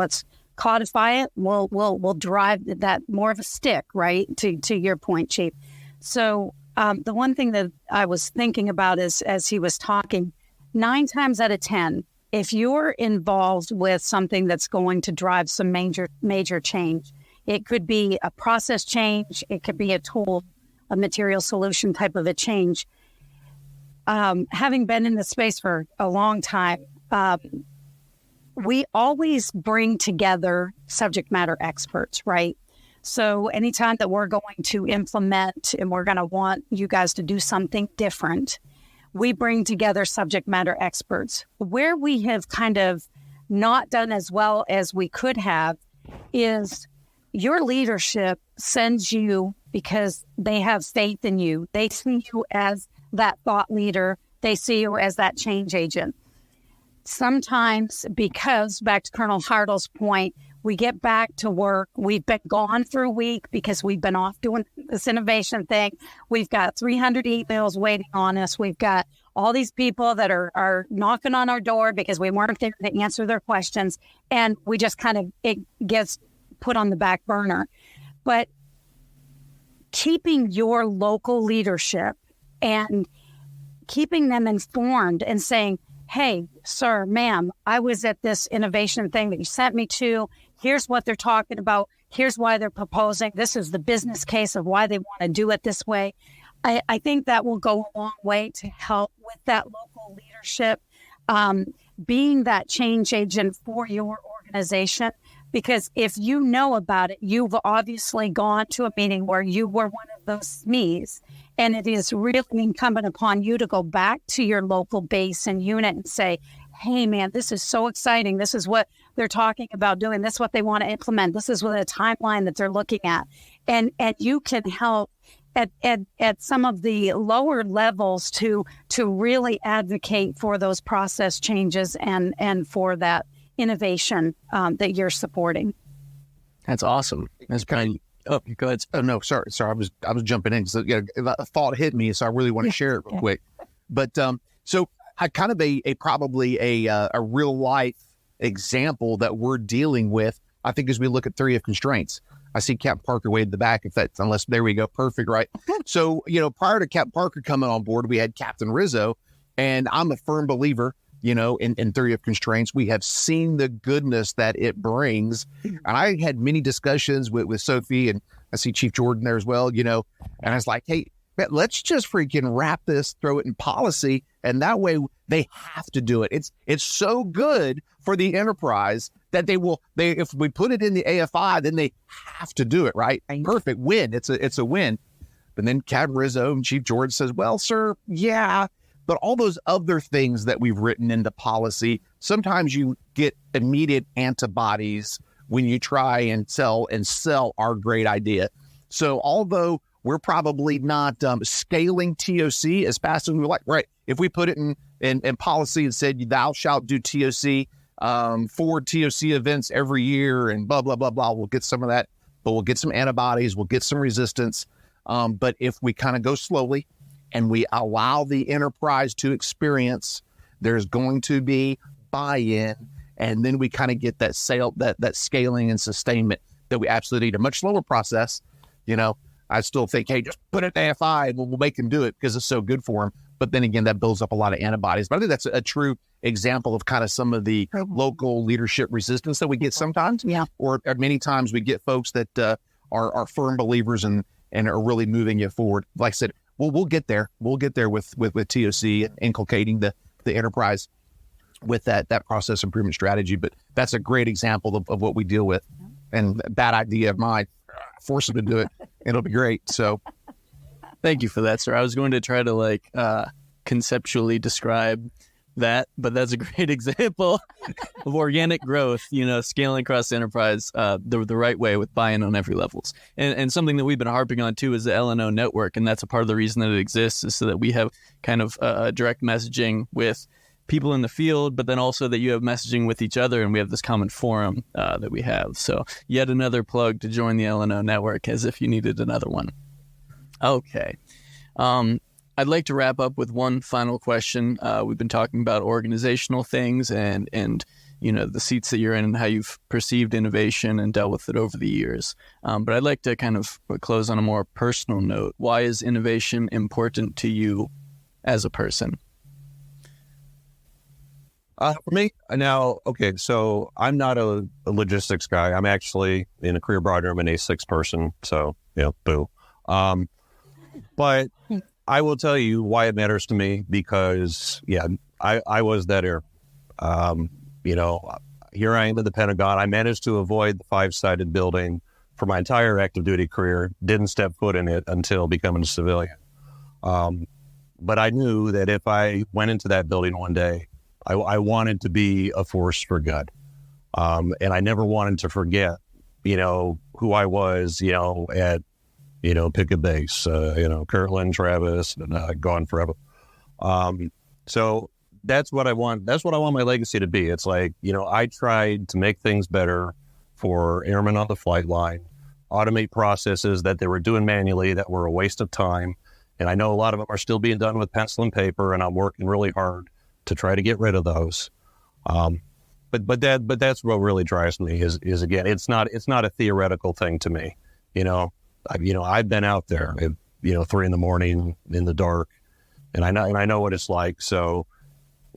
codify it. We'll drive that more of a stick, right? To your point, Chief. So the one thing that I was thinking about is, as he was talking, 9 times out of 10, if you're involved with something that's going to drive some major change, it could be a process change, it could be a tool, a material solution type of a change. Having been in the space for a long time, we always bring together subject matter experts, right? So anytime that we're going to implement and we're going to want you guys to do something different, we bring together subject matter experts. Where we have kind of not done as well as we could have is your leadership sends you because they have faith in you. They see you as that thought leader. They see you as that change agent. Sometimes, because back to Colonel Hartle's point, we get back to work. We've been gone for a week because we've been off doing this innovation thing. We've got 300 emails waiting on us. We've got all these people that are knocking on our door because we weren't there to answer their questions. And we just it gets put on the back burner. But keeping your local leadership and keeping them informed and saying, hey, sir, ma'am, I was at this innovation thing that you sent me to. Here's what they're talking about. Here's why they're proposing. This is the business case of why they want to do it this way. I think that will go a long way to help with that local leadership, being that change agent for your organization. Because if you know about it, you've obviously gone to a meeting where you were one of those SMEs, and it is really incumbent upon you to go back to your local base and unit and say, hey, man, this is so exciting. This is what they're talking about doing. This is what they want to implement. This is what a timeline that they're looking at. And you can help at some of the lower levels to really advocate for those process changes and for that innovation that you're supporting. That's awesome. That's Brian. Oh, go ahead. Oh no, sorry. I was jumping in because a thought hit me, so I really want to share it real quick. But so I kind of probably a real life example that we're dealing with. I think as we look at theory of constraints, I see Captain Parker way in the back. There we go, perfect, right? So prior to Captain Parker coming on board, we had Captain Rizzo, and I'm a firm believer. In theory of constraints, we have seen the goodness that it brings. And I had many discussions with Sophie, and I see Chief Jordan there as well, and I was like, hey, let's just freaking wrap this, throw it in policy. And that way they have to do it. It's so good for the enterprise that if we put it in the AFI, then they have to do it, right? Perfect win. It's a win. But then Captain Rizzo and Chief Jordan says, well, sir, yeah, but all those other things that we've written into policy, sometimes you get immediate antibodies when you try and sell our great idea. So although we're probably not scaling TOC as fast as we like, right? If we put it in policy and said, thou shalt do TOC, 4 TOC events every year and blah, blah, blah, blah, we'll get some of that, but we'll get some antibodies, we'll get some resistance. But if we kind of go slowly, and we allow the enterprise to experience, there's going to be buy-in, and then we kind of get that that scaling and sustainment that we absolutely need. A much slower process. I still think, hey, just put it in AFI and we'll make them do it because it's so good for them. But then again, that builds up a lot of antibodies. But I think that's a true example of kind of some of the local leadership resistance that we get sometimes. Yeah. Or many times we get folks that are firm believers and are really moving it forward. Like I said, we'll get there. We'll get there with TOC inculcating the enterprise with that process improvement strategy. But that's a great example of what we deal with. And bad idea of mine, force them to do it. It'll be great. So thank you for that, sir. I was going to try to conceptually describe that, but that's a great example of organic growth, scaling across the enterprise the right way with buy-in on every levels. And something that we've been harping on too is the L&O network. And that's a part of the reason that it exists is so that we have kind of direct messaging with people in the field, but then also that you have messaging with each other and we have this common forum that we have. So yet another plug to join the L&O network as if you needed another one. Okay. I'd like to wrap up with one final question. We've been talking about organizational things and the seats that you're in and how you've perceived innovation and dealt with it over the years. But I'd like to kind of close on a more personal note. Why is innovation important to you as a person? For me now, okay, so I'm not a logistics guy. I'm actually in a career broader. I'm an A6 person. So, boo. But I will tell you why it matters to me because, I was that era. Here I am in the Pentagon. I managed to avoid the 5-sided building for my entire active duty career. Didn't step foot in it until becoming a civilian. But I knew that if I went into that building one day, I wanted to be a force for good. And I never wanted to forget, who I was, at Picket Base, Kirtland, Travis, and gone forever. So that's what I want. That's what I want my legacy to be. It's like, I tried to make things better for airmen on the flight line, automate processes that they were doing manually that were a waste of time. And I know a lot of them are still being done with pencil and paper, and I'm working really hard to try to get rid of those. But that's what really drives me is again, it's not a theoretical thing to me. I've been out there at 3 a.m. in the dark, and I know what it's like. So,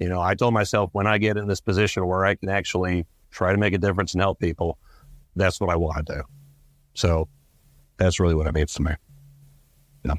I told myself when I get in this position where I can actually try to make a difference and help people, that's what I want to do. So that's really what it means to me. Yeah.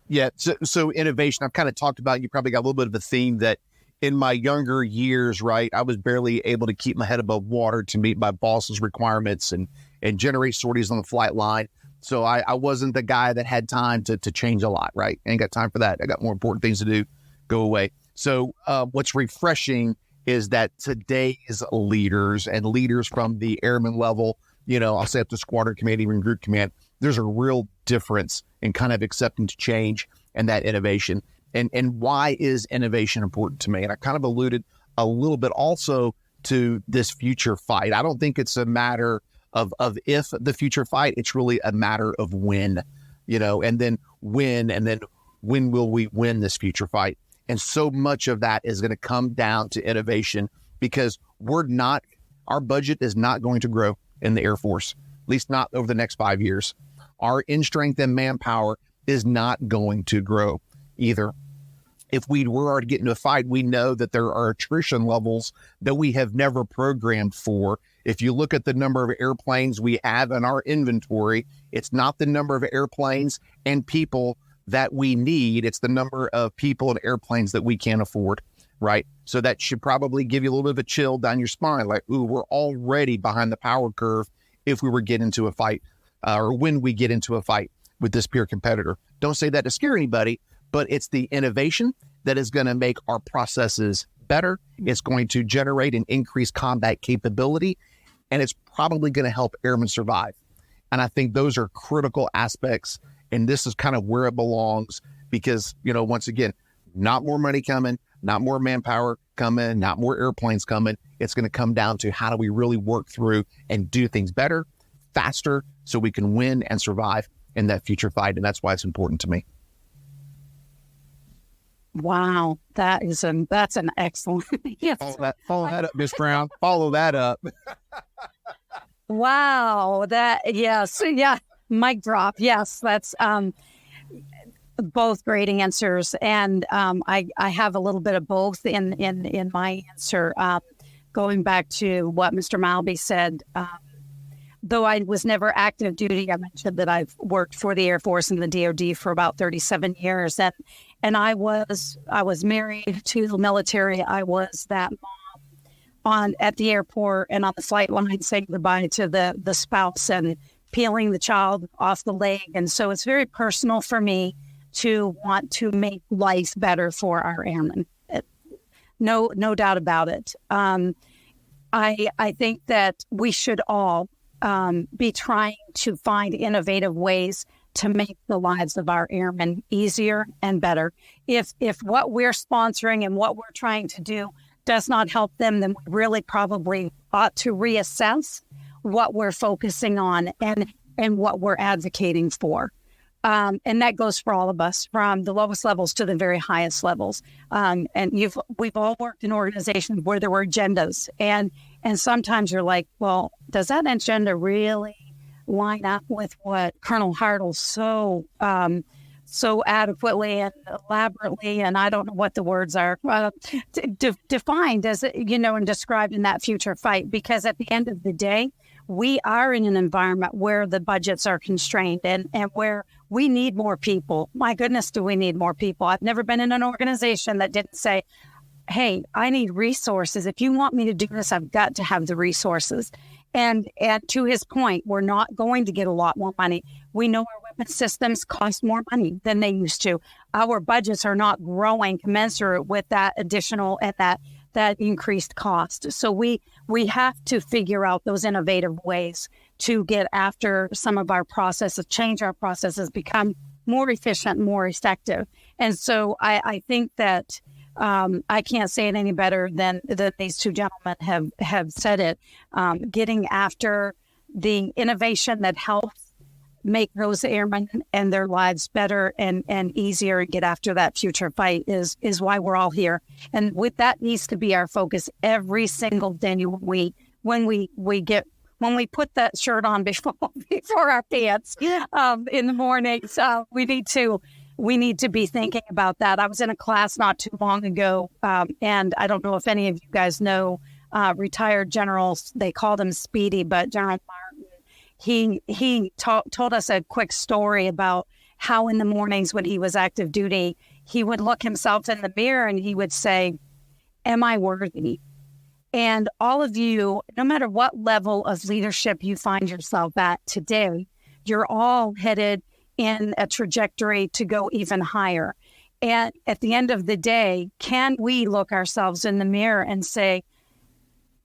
Yeah. So innovation, I've kind of talked about, you probably got a little bit of a theme that in my younger years, right, I was barely able to keep my head above water to meet my boss's requirements and generate sorties on the flight line. So I wasn't the guy that had time to change a lot, right? I ain't got time for that. I got more important things to do. Go away. So what's refreshing is that today's leaders and leaders from the airman level, I'll say up to squadron command, even group command, there's a real difference in kind of accepting to change and that innovation. And why is innovation important to me? And I kind of alluded a little bit also to this future fight. I don't think it's a matter of if the future fight, it's really a matter of when, and then when will we win this future fight? And so much of that is going to come down to innovation, because our budget is not going to grow in the Air Force, at least not over the next 5 years. Our in strength and manpower is not going to grow either. If we were to get into a fight, we know that there are attrition levels that we have never programmed for. If you look at the number of airplanes we have in our inventory, it's not the number of airplanes and people that we need. It's the number of people and airplanes that we can't afford, right? So that should probably give you a little bit of a chill down your spine. Like, ooh, we're already behind the power curve if we were get into a fight or when we get into a fight with this peer competitor. Don't say that to scare anybody, but it's the innovation that is going to make our processes better. It's going to generate an increased combat capability, and it's probably going to help airmen survive. And I think those are critical aspects, and this is kind of where it belongs, because, once again, not more money coming, not more manpower coming, not more airplanes coming. It's going to come down to how do we really work through and do things better, faster, so we can win and survive in that future fight. And that's why it's important to me. Wow, that's an excellent. Yes. Follow that up, Miss Brown. Follow that up. Wow, yes, yeah, mic drop. Yes, that's both great answers, and I have a little bit of both in my answer. Going back to what Mr. Malby said, though I was never active duty, I mentioned that I've worked for the Air Force and the DoD for about 37 years, and I was married to the military. I was that mom at the airport and on the flight line saying goodbye to the spouse and peeling the child off the leg. And so it's very personal for me to want to make life better for our airmen. No doubt about it. I think that we should all be trying to find innovative ways to make the lives of our airmen easier and better. If what we're sponsoring and what we're trying to do does not help them, then we really probably ought to reassess what we're focusing on and what we're advocating for. And that goes for all of us, from the lowest levels to the very highest levels. And we've all worked in organizations where there were agendas, and sometimes you're like, well, does that agenda really line up with what Colonel Hartle so adequately and elaborately, and I don't know what the words are, defined as, and described in that future fight? Because at the end of the day, we are in an environment where the budgets are constrained and where we need more people. My goodness, do we need more people? I've never been in an organization that didn't say, hey, I need resources. If you want me to do this, I've got to have the resources. And to his point, we're not going to get a lot more money. We know our weapon systems cost more money than they used to. Our budgets are not growing commensurate with that additional and that increased cost. So we have to figure out those innovative ways to get after some of our processes, change our processes, become more efficient, more effective. And so I think that I can't say it any better than these two gentlemen have said it. Getting after the innovation that helps make those airmen and their lives better and easier, and get after that future fight is why we're all here. And that needs to be our focus every single day when we put that shirt on before our pants in the mornings. We need to be thinking about that. I was in a class not too long ago, and I don't know if any of you guys know retired generals. They called him Speedy, but General Martin. He told us a quick story about how in the mornings when he was active duty, he would look himself in the mirror and he would say, am I worthy? And all of you, no matter what level of leadership you find yourself at today, you're all headed in a trajectory to go even higher. And at the end of the day, can we look ourselves in the mirror and say,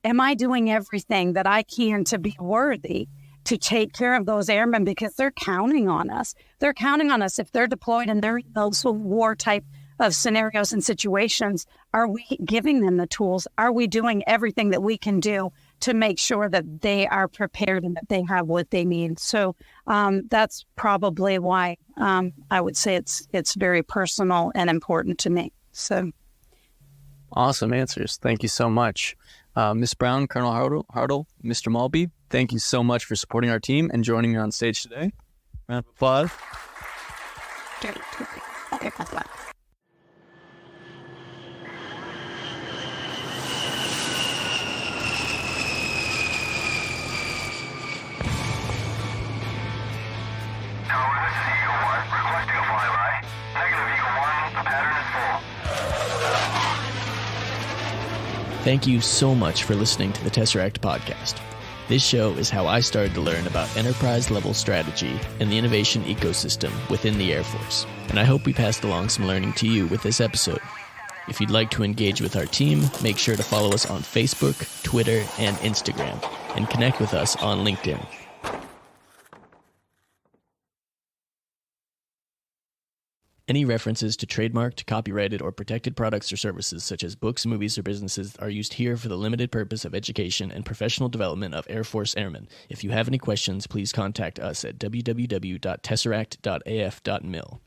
am I doing everything that I can to be worthy to take care of those airmen, because they're counting on us. They're counting on us if they're deployed and they're in those war type of scenarios and situations. Are we giving them the tools? Are we doing everything that we can do to make sure that they are prepared and that they have what they need? So that's probably why I would say it's very personal and important to me. So awesome answers. Thank you so much. Ms. Brown, Colonel Hartle, Mr. Malby, thank you so much for supporting our team and joining me on stage today. Round of applause. Thank you so much for listening to the Tesseract podcast. This show is how I started to learn about enterprise-level strategy and the innovation ecosystem within the Air Force, and I hope we passed along some learning to you with this episode. If you'd like to engage with our team, make sure to follow us on Facebook, Twitter, and Instagram, and connect with us on LinkedIn. Any references to trademarked, copyrighted, or protected products or services such as books, movies, or businesses are used here for the limited purpose of education and professional development of Air Force Airmen. If you have any questions, please contact us at www.tesseract.af.mil.